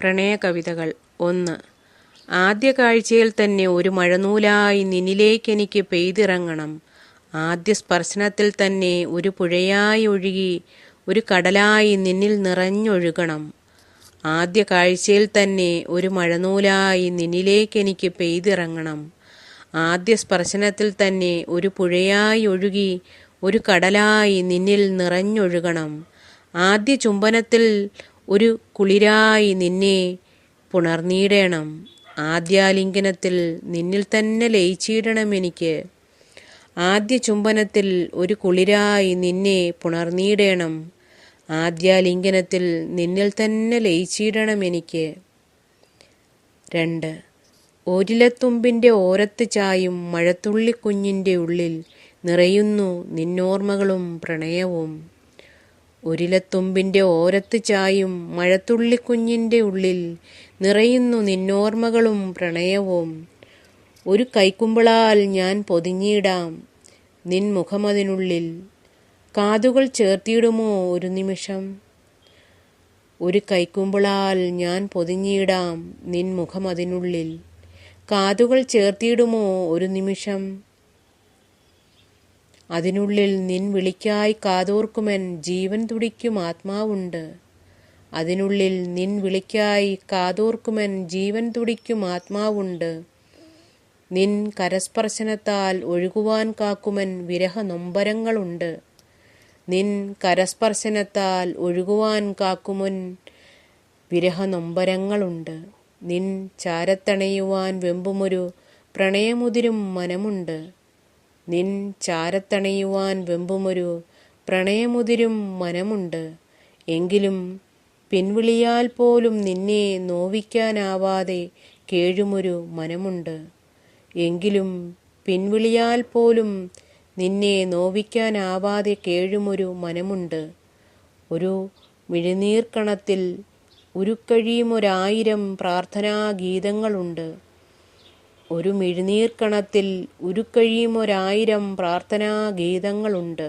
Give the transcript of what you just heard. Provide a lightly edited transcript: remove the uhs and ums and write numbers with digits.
പ്രണയകവിതകൾ 1. ആദ്യ കാഴ്ചയിൽ തന്നെ ഒരു മഴനൂലായി നിന്നിലേക്കെനിക്ക് പെയ്തിറങ്ങണം. ആദ്യ സ്പർശനത്തിൽ തന്നെ ഒരു പുഴയായി ഒഴുകി ഒരു കടലായി നിന്നിൽ നിറഞ്ഞൊഴുകണം. ആദ്യ കാഴ്ചയിൽ തന്നെ ഒരു മഴനൂലായി നിന്നിലേക്കെനിക്ക് പെയ്തിറങ്ങണം. ആദ്യ സ്പർശനത്തിൽ തന്നെ ഒരു പുഴയായി ഒഴുകി ഒരു കടലായി നിന്നിൽ നിറഞ്ഞൊഴുകണം. ആദ്യ ചുംബനത്തിൽ ഒരു കുളിരായി നിന്നെ പുണർന്നിടണം. ആദ്യാലിംഗനത്തിൽ നിന്നിൽ തന്നെ ലയിച്ചിടണം എനിക്ക്. ആദ്യ ചുംബനത്തിൽ ഒരു കുളിരായി നിന്നെ പുണർന്നിടണം. ആദ്യാലിംഗനത്തിൽ നിന്നിൽ തന്നെ ലയിച്ചിടണം എനിക്ക്. 2. ഓരിലത്തുമ്പിൻ്റെ ഓരത്ത് ചായും മഴത്തുള്ളിക്കുഞ്ഞിൻ്റെ ഉള്ളിൽ നിറയുന്നു നിന്നോർമ്മകളും പ്രണയവും. ഒരിലത്തുമ്പിൻ്റെ ഓരത്ത് ചായും മഴത്തുള്ളിക്കുഞ്ഞിൻ്റെ ഉള്ളിൽ നിറയുന്നു നിന്നോർമ്മകളും പ്രണയവും. ഒരു കൈക്കുമ്പിളാൽ ഞാൻ പൊതിഞ്ഞിടാം നിൻ മുഖമതിനുള്ളിൽ. കാതുകൾ ചേർത്തിടുമോ ഒരു നിമിഷം? ഒരു കൈക്കുമ്പിളാൽ ഞാൻ പൊതിഞ്ഞിടാം നിൻ മുഖമതിനുള്ളിൽ. കാതുകൾ ചേർത്തിടുമോ ഒരു നിമിഷം? അതിനുള്ളിൽ നിൻ വിളിക്കായി കാതോർക്കുമെൻ ജീവൻ തുടിക്കും ആത്മാവുണ്ട്. അതിനുള്ളിൽ നിൻ വിളിക്കായി കാതോർക്കുമെൻ ജീവൻ തുടിക്കും ആത്മാവുണ്ട്. നിൻ കരസ്പർശനത്താൽ ഒഴുകുവാൻ കാക്കുമെൻ വിരഹ നൊമ്പരങ്ങളുണ്ട്. നിൻ കരസ്പർശനത്താൽ ഒഴുകുവാൻ കാക്കുമെൻ വിരഹ നൊമ്പരങ്ങളുണ്ട്. നിൻ ചാരത്തണയുവാൻ വെമ്പുമൊരു പ്രണയമുതിരും മനമുണ്ട്. നിൻ ചാരത്തണയുവാൻ വെമ്പുമൊരു പ്രണയമുതിരും മനമുണ്ട്. എങ്കിലും പിൻവിളിയാൽ പോലും നിന്നെ നോവിക്കാനാവാതെ കേഴുമൊരു മനമുണ്ട്. എങ്കിലും പിൻവിളിയാൽ പോലും നിന്നെ നോവിക്കാനാവാതെ കേഴുമൊരു മനമുണ്ട്. ഒരു മിഴിനീർക്കണത്തിൽ ഉരുക്കഴിയുമൊരായിരം പ്രാർത്ഥനാഗീതങ്ങളുണ്ട്. ഒരു മിഴിനീർക്കണത്തിൽ ഉരുക്കഴിയുമൊരായിരം പ്രാർത്ഥനാഗീതങ്ങളുണ്ട്.